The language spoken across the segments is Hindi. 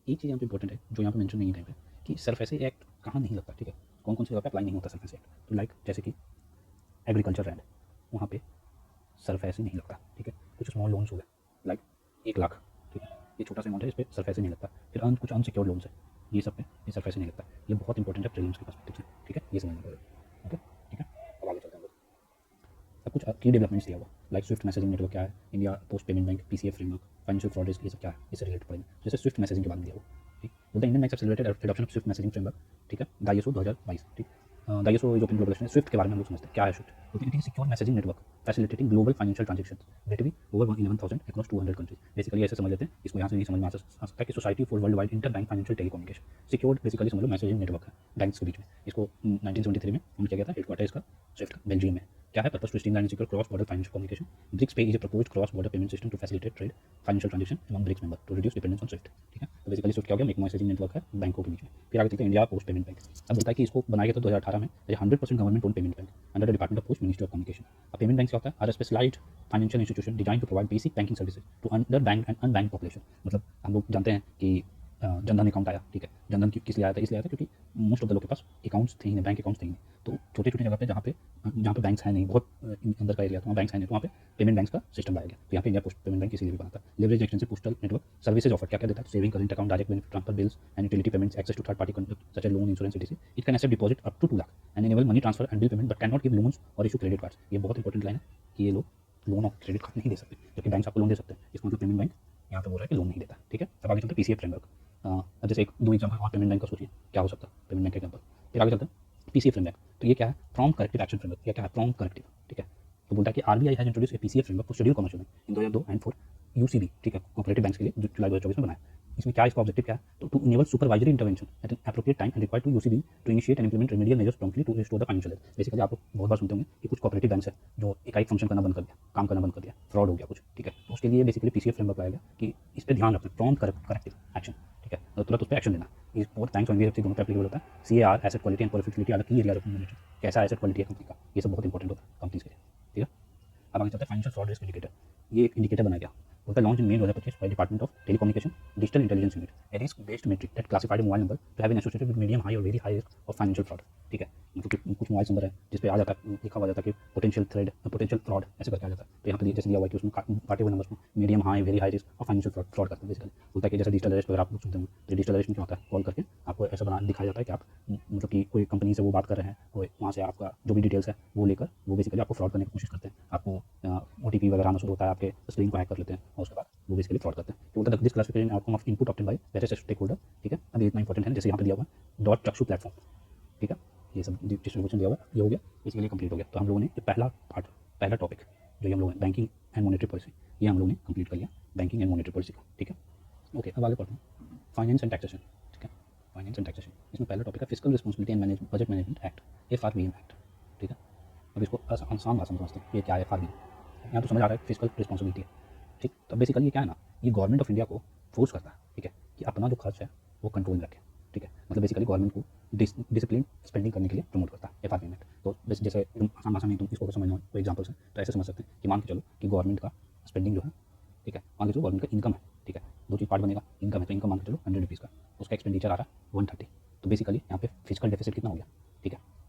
एक चीज़ यहाँ पे इंपॉर्टेंट है जो यहाँ पे मेंशन नहीं है कहीं पे कि सरफेसी एक्ट कहाँ नहीं लगता, ठीक है, कौन कौन सी जगह पे अप्लाई नहीं होता सरफेसी एक्ट। तो लाइक जैसे कि एग्रीकल्चर लैंड, वहाँ पे सरफेसी नहीं लगता, ठीक है। कुछ स्मॉल लोन्स हो गए लाइक 1 लाख, ठीक है, ये छोटा सा अमाउंट है, इस पर सरफेसी नहीं लगता। फिर कुछ अनसिक्योर्ड लोन्स है, ये सब पे ये सरफेसी नहीं लगता। ये बहुत इंपॉर्टेंट है प्रीलिम्स के पर्सपेक्टिव से, ठीक है, ये समझना पड़ेगा। ओके, ठीक है, अब आगे चलते हैं हम लोग। सब कुछ की डेवलपमेंट्स दिया हुआ लाइक स्विफ्ट मैसेजिंग नेटवर्क क्या है, India post payment bank, PCA framework, financial fraud risk, ये सब क्या है, इससे रिलेटेड पड़ेंगे। जैसे स्विफ्ट मैसेजिंग के बारे में दिया हुआ, ठीक, बोलते Indian bank accelerated adoption of Swift messaging framework, ठीक है, ISO 2022, ठीक। ISO जो ग्लोबल स्विफ्ट के बारे में हम लोग समझते हैं क्या है स्विफ्ट, बोलते हैं secure messaging network facilitating global financial transaction between over 11,000 across 200 countries. Basically ऐसे समझ लेते हैं, इसको यहाँ से नहीं समझ में आ सकता कि society for world wide inter bank financial telecommunication secured, basically समझ लो मैसेजिंग नेटवर्क है बैंक्स के बीच में। इसको 1973 में हम किया गया था, हेडक्वार्टर इसका स्विफ्ट बेल्जियम में। क्या है purpose, to streamline secure cross border financial communication. BRICS pay is a proposed cross border payment system to facilitate trade financial transaction among BRICS member to reduce dependence on SWIFT, ठीक है। तो बेसिकली स्विफ्ट क्या हो गया, एक मैसेजिंग नेटवर्क है बैंकों के बीच में। फिर आगे चलते हैं इंडिया पोस्ट पेमेंट बैंक। अब बोलता है कि इसको बनाया गया था 2018 में 100% government own payment bank under the department of post ministry of communication. अब पेमेंट बैंक क्या होता है, are specialized financial institution design to provide basic banking services to under bank and unbank population. मतलब हम लोग जानते हैं कि जनधन अकाउंट आया, ठीक है, जनधन किस लिए आया था, इसलिए आया था क्योंकि मोस्ट ऑफ द लोग के पास अकाउंट्स थे ही नहीं, बैंक अकाउंट्स थे ही नहीं। तो छोटी छोटी जगह पे जहाँ पे बैंक्स हैं नहीं, बहुत अंदर का एरिया, तो वहाँ बैंक्स हैं नहीं, तो वहाँ पे पेमेंट बैंक्स का सिस्टम लाया गया। तो यहाँ पे इंडिया पोस्ट पेमेंट बैंक इसीलिए भी बना था। Leverage extensive postal network services offer क्या क्या देता है, saving current account, direct benefit transfer, bills and utility payments, access to third party conduct such as loan, insurance, etc. It can accept deposit up to 2 lakh and enable money transfer and bill payment but can not give loans और इशू क्रेडिट कार्ड्स। ये बहुत इंपॉर्टेंट लाइन है कि ये लोग लोन और क्रेडिट कार्ड नहीं दे सकते, जबकि बैंक्स आपको लोन दे सकते हैं। इसका मतलब पेमेंट बैंक यहाँ पे बोल रहा है कि लोन नहीं देता, ठीक है। अब आगे चलते हैं पीसीए फ्रेमवर्क। अब जैसे एक दो एग्जाम्पल और पेमेंट बैंक का सोचिए क्या हो सकता है, पेमेंट बैंक का एग्जाम्पल। फिर आगे चलते हैं पीसीए फ्रेमवर्क। तो ये क्या है, प्रॉम्प्ट करेक्टिव एक्शन फ्रेमवर्क। ये क्या है, प्रॉम्प्ट करेक्टिव, ठीक है। तो बोलता है कि RBI has introduce A PCA framework for scheduled commercial bank in 2002 and for UCB, ठीक है, कोऑपरेटिव बैंक्स के लिए, जो जुलाई 2024 में बनाया। इसमें क्या इसका ऑब्जेक्टिव क्या है, तो to enable supervisory intervention at an appropriate time and required to UCB to initiate and implement remedial measures promptly to restore the financial health. Basically आप बहुत बार सुनते होंगे कि कुछ कोऑपरेटिव बैंक्स है जो एकाएक फंक्शन करना बंद कर दिया, काम करना बंद कर दिया, फ्रॉड हो गया कुछ, ठीक है। तो उसके लिए बेसिकली पीसीए फ्रेमवर्क लाया गया कि इस पर ध्यान रखना, प्रॉम्प्ट करेक्टिव एक्शन, ठीक है, तो तुरंत उस पर एक्शन लेना। ये बहुत बैंक्स और एनबीएफसी दोनों पर एप्लीकेबल होता है। CAR asset quality and profitability are the key areas of monitoring, कैसा एसेट क्वालिटी है कंपनी का, ये सब बहुत इंपॉर्टेंट होता है कंपनीज के लिए, ठीक है। अब आगे चलते हैं फाइनेंशियल फ्रॉड रिस्क इंडिकेटर। ये एक इंडिकेटर बनाया गया, बोलता है launch in May 2025 by department of telecommunication digital intelligence unit, a risk based metric that classified mobile number to have been associated with medium high और very high risk of financial fraud, ठीक है। मतलब कि कुछ मोबाइल नंबर है जिस पे आ जाता है, लिखा हुआ जाता है कि पोटेंशियल थ्रेड, पोटेंशियल फ्रॉड ऐसे करके आ जाता है। तो यहाँ पे जैसे दिया हुआ है कि उसमें काटे हुए नंबर में medium high very high risk of financial fraud करते हैं। बेसिकली बोलता है कि जैसे डिजिटल अरेस्ट वगैरह आप लोग सुनते हैं, तो डिजिटल अरेस्ट में क्या होता है, कॉल करके आपको ऐसा बना दिखाया जाता है कि आप मतलब कि कोई कंपनी से वो बात कर रहे हैं, कोई वहाँ से आपका जो भी डिटेल्स है वो लेकर वो बेसिकली आपको फ्रॉड करने की कोशिश करते हैं। आपको OTP वगैरह आना शुरू होता है, आपके स्क्रीन को हैक कर लेते हैं और उसके बाद वो बेसिकली फ्रॉड करते हैं। तो बोलता है this classification outcome of input obtain by various stake holder, ठीक है। अब ये इतना इंपॉर्टेंट है, जैसे यहाँ पे दिया हुआ है डॉट चक्षु प्लेटफॉर्म, ठीक है, ये सब डिस्ट्रीब्यूशन दिया हुआ है, ये हो गया, इसके लिए कंप्लीट हो गया। तो हम लोगों ने ये पहला पार्ट, पहला टॉपिक जो हम लोगों ने बैंकिंग एंड मॉनेटरी पॉलिसी, ये हम लोगों ने कंप्लीट कर लिया बैंकिंग एंड मॉनेटरी पॉलिसी का, ठीक है। ओके, अब आगे पढ़ते हैं फाइनेंस एंड टैक्सेशन, ठीक है, फाइनेंस एंड टैक्सेशन। इसमें पहला टॉपिक है fiscal responsibility and budget management act, FRBM act, ठीक है। अब इसको आसान भाषा में समझते हैं, ये क्या है FRBM। यहाँ तो समझ आ रहा है फिस्कल रिस्पॉन्सिबिलिटी है, ठीक। तो बेसिकली ये क्या है ना, ये गवर्नमेंट ऑफ इंडिया को फोर्स करता है, ठीक है, कि अपना जो खर्च है वो कंट्रोल में रखे, ठीक है। मतलब बेसिकली गवर्नमेंट को डिसिप्लिन स्पेंडिंग करने के लिए प्रमोट करता है FRBM एक्ट। तो जैसे तुम आसान भाषा में तुम इसको समझना कोई एग्जाम्पल से, तो ऐसे समझ सकते हैं कि मान के चलो कि गवर्नमेंट का स्पेंडिंग जो है, ठीक है, मान के चलो गवर्नमेंट का इनकम है, ठीक है, दो चीज पार्ट बनेगा, इनकम है तो इनकम मान के चलो 100 रुपीज़ का, उसका एक्सपेंडिचर आ रहा है 130। तो बेसिकली यहाँ पे फिजिकल डेफिसिट कितना हो गया, ठीक है,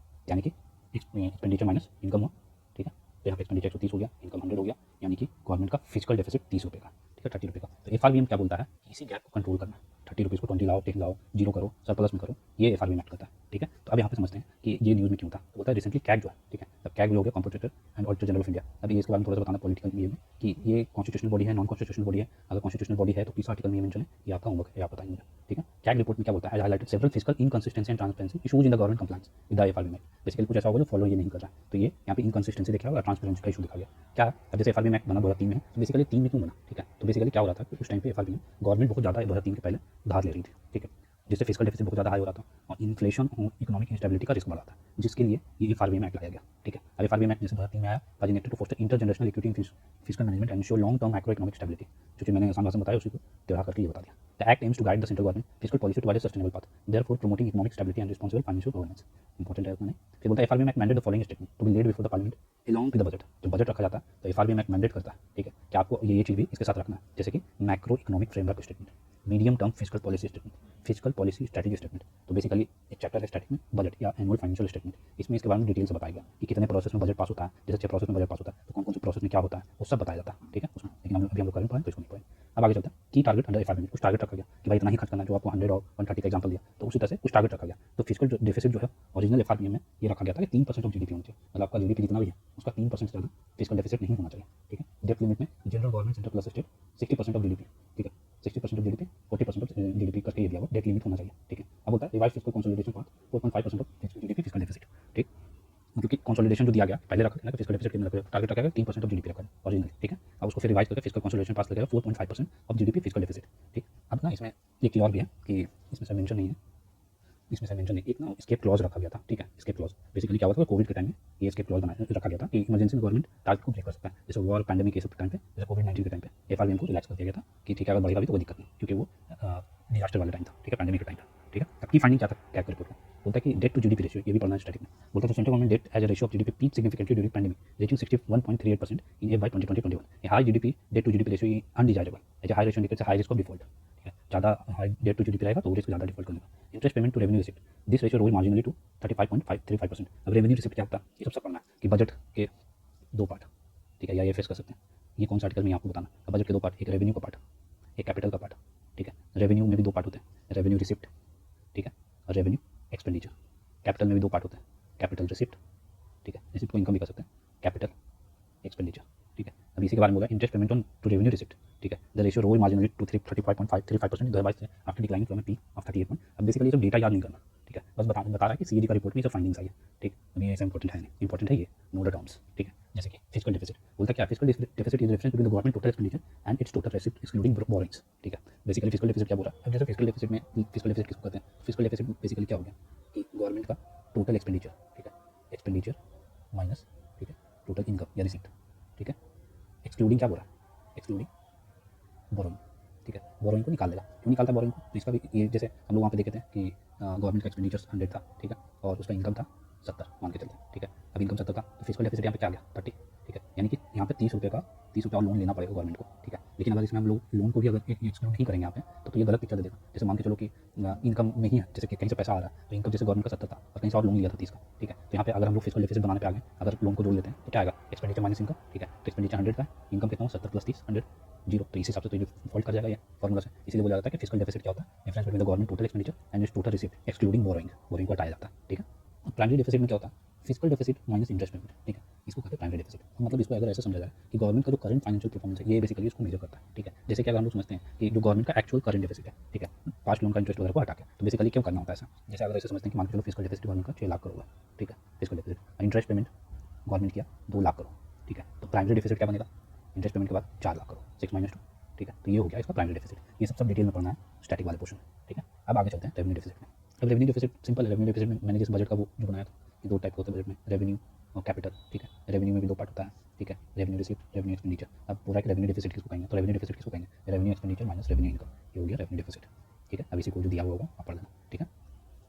यानी कि एक्सपेंडिचर माइनस इनकम हुआ, ठीक है। तो यहाँ पे एक्सपेंडिचर 130 हो गया, इनकम 100 हो गया, यानी कि गवर्नमेंट का फिजिकल डेफिसिट 30 रुपये का, ठीक है, 30 रुपये का। तो FRBM क्या बोलता है कि इसी गैप को कंट्रोल करना, 30 रुपीज़ को 20 लाओ, 10 लाओ, जीरो करो, सरप्लस में करो, ये FRBM एक्ट करता है, ठीक है। तो अब यहाँ पे समझते हैं कि ये न्यूज़ में क्यों था। तो बोलता है रिसेंटली कैग जो है, ठीक है, अब कैग हो गया competitor and auditor general of India. अभी इसके बारे में थोड़ा सा बताना पॉलिटिकल ये में कि ये कॉन्स्टिट्यूशनल बॉडी है, नॉन कॉन्स्टिट्यूशनल बॉडी है। अगर कॉन्स्टिट्यूशनल बॉडी है तो तीसरा आर्टिकल में मेंशन है, ये आपका होमवर्क है, आप बताएंगे मुझे, ठीक है। कैग रिपोर्ट में क्या बोलता है, highlighted several physical inconsistency and transparency issues in the government compliance with the FRBM act. Basically कुछ ऐसा होगा जो फॉलो ये नहीं कर रहा है, तो ये यहाँ पे इनकंसिस्टेंसी देखा और ट्रांसपेरेंसी का इशू दिखा गया। क्या अब जैसे FRBM एक्ट बना 2003 में, तो बेसिकली 3 में क्यों बना, ठीक है। तो बेसिकली क्या हो रहा था कि उस टाइम पे FRBM गवर्नमेंट बहुत ज़्यादा 2003 के पहले उधार ले रही थी, ठीक है, जिससे फिजिकल डेफिसिट बहुत ज़्यादा हाई हो रहा था और इन्फ्लेशन और इकोनॉमिक इंस्टेबिलिटी का रिस्क बढ़ा था, जिसके लिए ये FRBM एक्ट लाया गया, ठीक है। अब FRBM एक्ट जैसे 2003 में आया, was to foster intergenerational equity in physical management and ensure long term macro economic stability. जो चीज़ मैंने आसान भाषा में बताया उसी को टेढ़ा करके ये बता दिया। The act aims to guide the central government physical policy towards a sustainable path, therefore promoting economic stability and responsible financial governance. Important है उसमें। फिर बोलता है FRBM act mandate the following statement to be laid before the parliament along with the budget. जब बजट रखा जाता है तो FRBM एक्ट मैंडेट करता है, ठीक है, कि आपको ये चीज़ भी इसके साथ रखना है, जैसे कि macro economic framework statement. Medium term physical policy statement, physical policy strategy statement. तो बेसिकली एक चैप्टर है स्टैटिक में, बजट या एनुअल फाइनेंशियल स्टेटमेंट। इसमें इसके बारे में डिटेल से बताएगा कि कितने प्रोसेस में बजट पास होता है, जैसे 6 प्रोसेस में बजट पास होता है तो कौन कौन से प्रोसेस में क्या होता है वो सब बताया जाता है, ठीक है उसमें। लेकिन अभी हम लोग करेंगे तो इसको नहीं पढ़ेंगे। अब आगे चलते हैं की टारगेट अंडर एफआरबी में कुछ टारगेट रखा गया कि भाई इतना ही खर्च करना है, जो आपको 100 और 130 का एग्जाम्पल दिया तो उसी तरह से कुछ टारगेट रखा गया। तो फिजिकल डेफिसिट जो है ओरिजिनल एफआरबी में ये रखा गया था कि 3% ऑफ जीडीपी होना चाहिए, मतलब आपका जीडीपी जितना भी है उसका 3% से ज़्यादा फिजिकल डेफिसिट नहीं होना चाहिए, ठीक है। डेट लिमिट में general government centre plus state 60% of GDP, ठीक है 60% ऑफ जीडीपी 40% ऑफ जीडीपी करके ये दिया हुआ डेट लिमिट होना चाहिए, ठीक है। अब होता है revise physical consolidation part 4.5% of GDP physical deficit, ठीक। क्योंकि कंसोलिडेशन जो दिया गया पहले रखा गया ना फिजिकल डेफिसिट कितना टारगेट रखा गया 3% ऑफ जीडीपी रखा है ओरिजिनल, ठीक है। अब उसको फिर रिवाइज करके फिजिकल कंसोलिडेशन पास किया गया 4.5% ऑफ जीडीपी फिजिकल डेफिसिट, ठीक। अब ना इसमें एक चीज़ और भी है कि इसमें सब मेंशन नहीं है, इसमें सब मेंशन नहीं, एक ना एस्केप क्लॉज रखा गया था, ठीक है। एस्केप क्लॉज बेसिकली क्या हुआ था कोविड के टाइम में ये एस्केप क्लॉज बनाया रखा गया था कि इमरजेंसी में गवर्नमेंट टारगेट को ब्रेक कर सकता है, जैसे वॉर पैंडेमिक के सब टाइम पे, जैसे कोविड-19 के टाइम पे एफआरबीएम को रिलैक्स कर दिया गया था कि ठीक है अगर बढ़ेगा भी तो कोई दिक्कत नहीं, क्योंकि वो डिजास्टर वाला टाइम था, ठीक है पैंडेमिक का टाइम था, ठीक है। अब की फाइंडिंग क्या था कैग रिपोर्ट में, बोलता है कि डेट टू जीडीपी रेशियो, ये भी पढ़ना है स्टैटिक में। बोलता है central government debt as a ratio of GDP peak significantly during pandemic reaching 61.38% in FY 2020-21। A high GDP debt to GDP ratio undesirable as a high ratio indicates high risk of default, ठीक है। ज़्यादा हाई डेट टू जीडीपी रहेगा तो रिस्क ज़्यादा डिफॉल्ट करने का। Interest payment to revenue receipt this ratio rose marginally to 35.535%। अब रेवेन्यू रिसिप्ट क्या होता है ये सबसे पढ़ना है कि बजट के दो पार्ट, ठीक है, या ये फेस कर सकते हैं, ये कौन सा आर्टिकल में आपको बताना। अब बजट के दो पार्ट, एक रेवेन्यू का पार्ट, एक कैपिटल का पार्ट, ठीक है। रेवेन्यू में भी दो पार्ट होते हैं, रेवेन्यू रिसिप्ट, ठीक है, और रेवेन्यू एक्सपेंडिचर। कैपिटल में भी दो पार्ट होते हैं, कैपिटल रिसिप्ट, ठीक है, रिसिप्ट को इनकम भी कर सकते हैं, कैपिटल एक्सपेंडिचर, ठीक है। अब इसी के बारे में बोला interest payment on to revenue receipt, ठीक है। The ratio rose marginally to 35.535% after declining from peak of 38. अब बेसिकली सब डेटा याद नहीं करना, ठीक है, बस बता रहा है कि सीईडी का रिपोर्ट में सब फाइंडिंग्स आई है, ठीक। अब ये ऐसा इंपॉर्टेंट है नहीं, इंपॉर्टेंट है ये नो द टर्म्स, ठीक है। जैसे कि फिजिकल डेफिसिट बोलता क्या, physical deficit is reference between the government total expenditure and it's total receipt excluding borrowings, ठीक है। बेसिकली फिजिकल डेफिसिट क्या बोल रहा है। अब जैसे फिजिकल डेफिसिट में फिजिकल डेफिसिट किसको कहते हैं, फिजिकल डेफिसिट बेसिकली क्या हो गया कि गवर्नमेंट का टोटल एक्सपेंडिचर, ठीक है, एक्सपेंडिचर माइनस, ठीक है, टोटल इनकम या रिसिप्ट, ठीक है। एक्सक्लूडिंग क्या बोल रहा है, एक्सक्लूडिंग बोरोइंग, ठीक है। बोरोइंग को निकाल देगा, क्यों निकालता है बोरोइंग को, तो इसका भी ये जैसे हम लोग वहाँ पे देखे थे कि गवर्नमेंट का एक्सपेंडिचर 100 था, ठीक है, और उसका इनकम था 70 मान के चलते, ठीक है। अब इनकम 70 था तो फिजिकल डेफिसिट यहाँ पे क्या आ गया 30, ठीक है। यानी कि यहाँ पे 30 रुपये और लोन लेना पड़ेगा गवर्नमेंट को, ठीक है। लेकिन अगर इसमें हम लोग लोन को भी अगर एक्सक्लूड नहीं करेंगे यहाँ पे तो ये गलत पिक्चर दे देगा। जैसे मान के चलो कि इनकम में ही है, जैसे कि कहीं से पैसा आ रहा है तो इनकम जैसे गवर्नमेंट का 70 था और कहीं से और लोन लिया था 30 का, ठीक है। तो यहाँ पे अगर हम लोग फिजिकल डेफिसिट बनाने पे आ गए, अगर लोन को जोड़ लेते हैं तो क्या आएगा, एक्सपेंडिचर माइनस इनकम, ठीक है। तो एक्सपेंडिचर 100 का है, इनकम कितना हो 70 + 30 100 जीरो, तो इस हिसाब से तो ये डिफॉल्ट कर जाएगा ये फॉर्मूला से। इसीलिए बोला जाता है कि फिजिकल डेफिसिट क्या होता है, difference between the government total expenditure and it's total receipt excluding borrowing, borrowing को हटाया जाता है, ठीक है। प्राइमरी डेफिसिट में क्या होता है, physical deficit minus interest payment, ठीक है, इसको कहते हैं प्राइमरी डेफिसिट। मतलब इसको अगर ऐसा समझा जाए कि गवर्नमेंट का जो करंट फाइनेंशियल परफॉर्मेंस है ये बेसिकली इसको मेजर करता है, ठीक है। जैसे कि अगर हम लोग समझते हैं कि जो गवर्नमेंट का एक्चुअल करंट डेफिसिट है, ठीक है, पास्ट लोन का इंटरेस्ट वगैरह को हटा के, तो बेसिकली क्यों करना होता है ऐसा। जैसे अगर ऐसे समझते हैं कि मान के चलो फिजिकल डेफिसिट गवर्नमेंट का 6 लाख करोड़ है, ठीक है, physical deficit, interest payment government किया 2 लाख करोड़, ठीक है। तो प्राइमरी डेफिसिट क्या बनेगा, इंटरेस्ट पेमेंट के बाद 4 लाख करोड़ 6 - 2, ठीक है। तो ये हो गया इसका प्राइमरी डेफिसिट। ये सब डिटेल में पढ़ना है स्टैटिक वाले पोर्शन में, ठीक है। अब आगे चलते हैं रेवेन्यू डेफिसिट में। अब रेवेन्यू डेफिसिट सिंपल है, रेवेन्यू डेफिसिट में मैंने जिस बजट का वो जो बनाया था कि दो टाइप के होते हैं बजट में, रेवेन्यू और कैपिटल, ठीक है। रेवेन्यू में भी दो पार्ट होता है, ठीक है, रेवेन्यू रिसिप्ट, रेवेन्यू एक्सपेंडिचर। अब पूरा कि रेवेन्यू डेफिसिट किसको कहेंगे, तो रेवेन्यू डेफिसिट किसको कहेंगे, revenue expenditure minus revenue income, ये हो गया रेवेन्यू डेफिसिट, ठीक है। अब इसी को जो दिया हुआ होगा आप पढ़ लेना, ठीक है।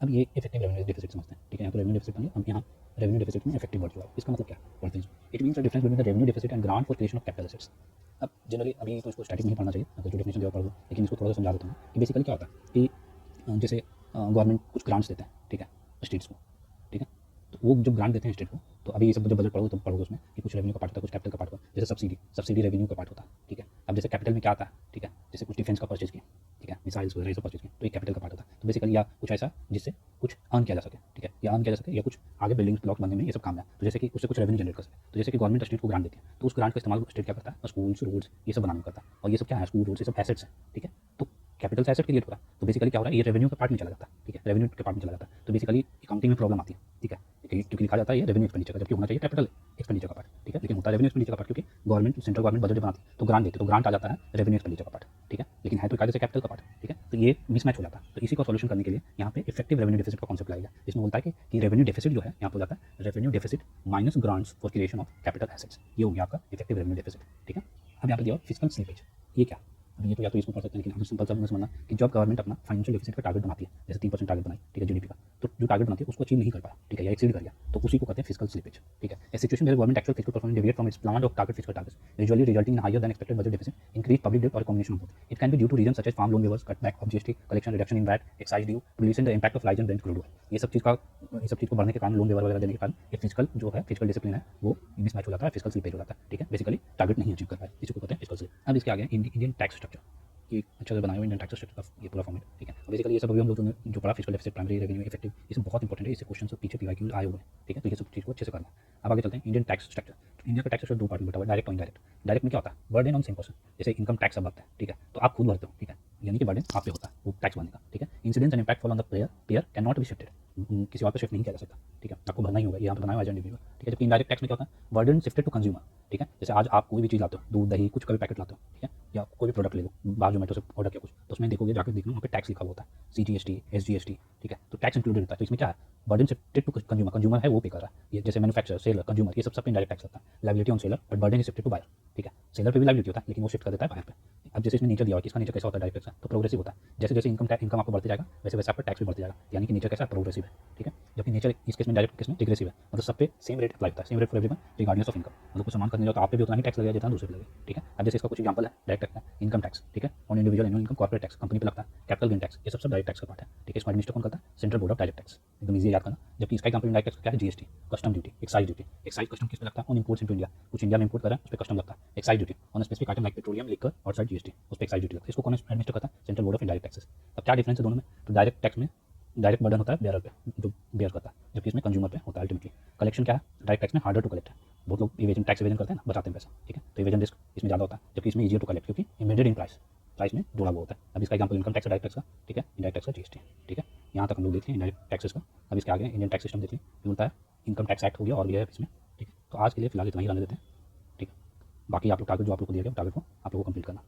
अब ये इफेक्टिव रेवेन्यू डेफिसिट समझते हैं, ठीक है। यहाँ तो रेवेन्यू डेफिसिट बन गया, अब यहाँ रेवेन्यू डेफिसिट में इफेक्टिव वर्ड जो है इसका मतलब क्या है पढ़ते हैं। It means the difference between the revenue deficit and grant for creation of capital assets. अब जनरली अभी तो इसको स्टैटिक नहीं पढ़ना चाहिए, अगर जो डेफिनेशन दिया पढ़ लो, लेकिन इसको थोड़ा सा समझा देता हूँ कि बेसिकली क्या होता है कि जैसे गवर्नमेंट कुछ ग्रांट्स देते हैं, ठीक है, स्टेट्स को, ठीक है। तो वो जब ग्रांट देते हैं स्टेट को तो अभी ये सब जब बजट पढ़ो तो पढ़ोगे उसमें कि कुछ रेवेन्यू का पार्ट होता है, कुछ कैपिटल का पार्ट होता है। जैसे सब्सिडी रेवेन्यू का पार्ट होता है, ठीक है। अब जैसे कैपिटल में क्या आता है, ठीक है, जैसे कुछ डिफेंस का परचेज किया, ठीक है, मिसाइल्स वगैरह सब परचेज किया तो ये कैपिटल का पार्ट होता है। तो बेसिकली या कुछ ऐसा जिससे कुछ अर्न किया जा सके, ठीक है, या अर्न किया जा सके या कुछ आगे बिल्डिंग ब्लॉक बनने में ये सब काम है। तो जैसे कि उससे कुछ रेवेन्यू जनरेट कर सके, तो जैसे कि गवर्नमेंट स्टेट को ग्रांट देती है तो उस ग्रांट का इस्तेमाल स्टेट क्या करता है, स्कूल्स रोड्स ये सब बनाने में करता है। और ये सब क्या है, स्कूल रोड्स ये सब एसेट्स हैं, ठीक है। तो कैपिटल से एसेट क्रिएट हो रहा है तो बेसिकली क्या हो रहा है, ये रेवेन्यू के पार्ट में चला जाता है, ठीक है, रेवेन्यू के पार्ट में चला जाता है। तो बेसिकली अकाउंटिंग में प्रॉब्लम आती है, ठीक है, क्योंकि लिखा जाता है ये रेवेन्यू एक्सपेंडिचर का, जबकि होना चाहिए कैपिटल एक्सपेंडिचर का पार्ट, ठीक है। लेकिन होता है रेवेन्यू एक्सपेंडिचर का पार्ट क्योंकि गवर्नमेंट सेंट्रल गवर्नमेंट बजट बनाती है तो ग्रांट देती है, तो ग्रांट आ जाता है रेवेन्यू एक्सपेंडिचर का पार्ट, ठीक है। लेकिन है तो कायदे से कैपिटल का पार्ट, ठीक है। तो ये मिसमैच हो जाता है। तो इसी को सॉल्यूशन करने के लिए यहाँ पे इफेक्टिव रेवेन्यू डेफिसिट का कॉन्सेप्ट लाएगा, जिसमें बोलता है कि रेवेन्यू डेफिसिट जो है यहाँ पर जाता है revenue deficit minus grants for creation of capital assets, ये हो गया आपका इफेक्टिव रेवेन्यू डेफिसिट, ठीक है। अब यहाँ पे दिया फिजिकल स्लीपेज, ये क्या अब ये तो या तो इसको पढ़ सकते हैं, लेकिन हम सिंपल सा समझना कि जब गवर्नमेंट अपना फाइनेंशियल डेफिसिट का टारगेट बनाती है, जैसे 3% टारगेट बनाई, ठीक है, जीडीपी का, तो जो टारगेट बनाती है उसको अचीव नहीं कर पाया, ठीक है, या एक्सीड कर गया, तो उसी को कहते हैं फिस्कल स्लिपेज, ठीक है। A situation where government actual fiscal performance deviate from its planned और target fiscal targets, usually resulting in higher than expected budget deficit, increase public debt और combination of both. It can be due to reason such as farm loan waivers, cutback of GST collection, reduction in VAT, excise due, to lessen the impact of rise and rent crude oil. ये सब चीज़ को बढ़ने के कारण, लोन वेवर वगैरह देने के कारण ये फिजिकल जो है, फिजिकल डिसिप्लिन है, वो मिसमैच हो जाता है, फिजिकल स्लिपेज हो जाता है, ठीक है। बेसिकली टारगेट नहीं अचीव कर पाए, इसी को कहते हैं फिजिकल स्लिप। अब इसके आगे इंडियन टैक्स स्ट्रक्चर, कि अच्छे से बनाया हुआ इंडियन टैक्स स्ट्रक्चर का ये पूरा फॉर्मेट, ठीक है। बेसिकली ये सब अभी हम लोग जो पढ़ा, physical deficit, primary revenue, effective, ये सब बहुत इंपॉर्टेंट है, इससे क्वेश्चन सब पीछे पीवाईक्यू आए हुए हैं, ठीक है। तो ये सब चीज़ को अच्छे से करना। अब आगे चलते हैं इंडियन टैक्स स्ट्रक्चर। इंडिया का टैक्स स्ट्रक्चर दो पार्ट में बटा हुआ है, डायरेक्ट और इनडायरेक्ट। डायरेक्ट में क्या होता है, बर्डन ऑन सेम पर्सन, जैसे इनकम टैक्स अब आता है, ठीक है, तो आप खुद भरते हो, ठीक है, यानी कि बर्डन आप पे होता है वो टैक्स भरने का, ठीक है। Incidence and impact fall on the pair can not be shifted, किसी और पे शिफ्ट नहीं किया जा सकता, ठीक है, आपको भरना ही होगा, यहाँ पर बनाया हुआ है इंडिविजुअल, ठीक है। जबकि इनडायरेक्ट टैक्स में क्या होता है, बर्डन शिफ्टेड टू कंज्यूमर, ठीक है। जैसे आज आप कोई भी चीज़ लाते हो, दूध, दही, कुछ का भी पैकेट लाते हो, ठीक है, या कोई भी प्रोडक्ट ले लो, बाहर जोमेटो से ऑर्डर किया कुछ, तो उसमें देखोगे, जाकर देखना वहाँ पे टैक्स लिखा हुआ होता है, CGST, SGST, ठीक है, तो टैक्स इंक्लूडेड होता है। तो इसमें क्या है, burden shifted to consumer, consumer है वो पे कर रहा है, ये जैसे मैन्युफैक्चरर, सेलर, कंज्यूमर, ये सब पे इनडायरेक्ट टैक्स लगता है। Liability on seller but burden is shifted to buyer, ठीक है। सेलर पे भी लायबिलिटी होता है, लेकिन वो शिफ्ट कर देता है बायर पे। अब जैसे इसमें नेचर दिया हुआ है कि इसका नेचर कैसा होता है, डायरेक्ट टैक्स, तो प्रोग्रेसिव होता है। जैसे जैसे इनकम आपको बढ़ते जाएगा, वैसे वैसे आपका टैक्स भी बढ़ते जाएगा, यानी कि नेचर कैसा है, प्रोग्रेसिव है, ठीक है। जबकि नेचर इस केस में, डायरेक्ट केस में डिग्रेसिव है, मतलब सब पे सेम रेट अप्लाई होता है, same rate for everyone regarding of income. मतलब कुछ सामान खरीदने जाओ तो आप पे भी उतना ही टैक्स लगेगा जितना दूसरे पे लगेगा, ठीक है। अब जैसे इसका कुछ एग्जांपल है, डायरेक्ट टैक्स है, इनकम टैक्स, ठीक है, on individual annual income, corporate tax company पे लगता है, कैपिटल गेन टैक्स, ये सब डायरेक्ट टैक्स का पार्ट है, ठीक है। इसको एडमिनिस्टर कौन करता है, central board of direct tax, एकदम ईजी याद करना। जबकि इसका एग्जांपल डायरेक्ट टैक्स क्या है, GST, custom duty, excise duty. Excise custom किस पे लगता है, ऑन इंपोर्ट्स इनटू इंडिया, कुछ इंडिया में इंपोर्ट कर रहा है उस पर कस्टम लगता है, excise duty. On specific item like petroleum, liquor और साइड जीएसटी, उस पर एक्साइज ड्यूटी लगता है। इसको कौन एडमिनिस्टर करता है, central board of indirect taxes. अब क्या डिफरेंस है दोनों में, तो डायरेक्ट टैक्स में डायरेक्ट बर्डन होता है बेयर पे, जो बेयर करता है, जबकि इसमें कंज्यूमर पे होता है अल्टीमेटली। कलेक्शन क्या है, डायरेक्ट टैक्स में हार्डर टू कलेक्ट है, बहुत लोग इवेजन, टैक्स इवेजन करते हैं ना, बचाते हैं पैसा, ठीक है, तो इवेजन रिस्क इसमें ज़्यादा होता है, जबकि इसमें ईजियर टू कलेक्ट, क्योंकि इमेडेड इन प्राइस में जोड़ा हुआ होता है। अब इसका example income tax direct tax का, ठीक है, इनडायरेक्ट टैक्स का जीएसटी, ठीक है। यहाँ तक हम लोग देख लें इनडायरेक्ट टैक्सेस का। अब इसके आगे इंडियन टैक्स सिस्टम देख लें, ये बोलता है इनकम टैक्स एक्ट हो गया और भी है इसमें, ठीक है। तो आज के लिए फिलहाल इतना ही रहने देते हैं, ठीक है। बाकी आप लोग टारगेट जो आप लोग को दिया गया, टारगेट को आप लोगों को कंप्लीट करना।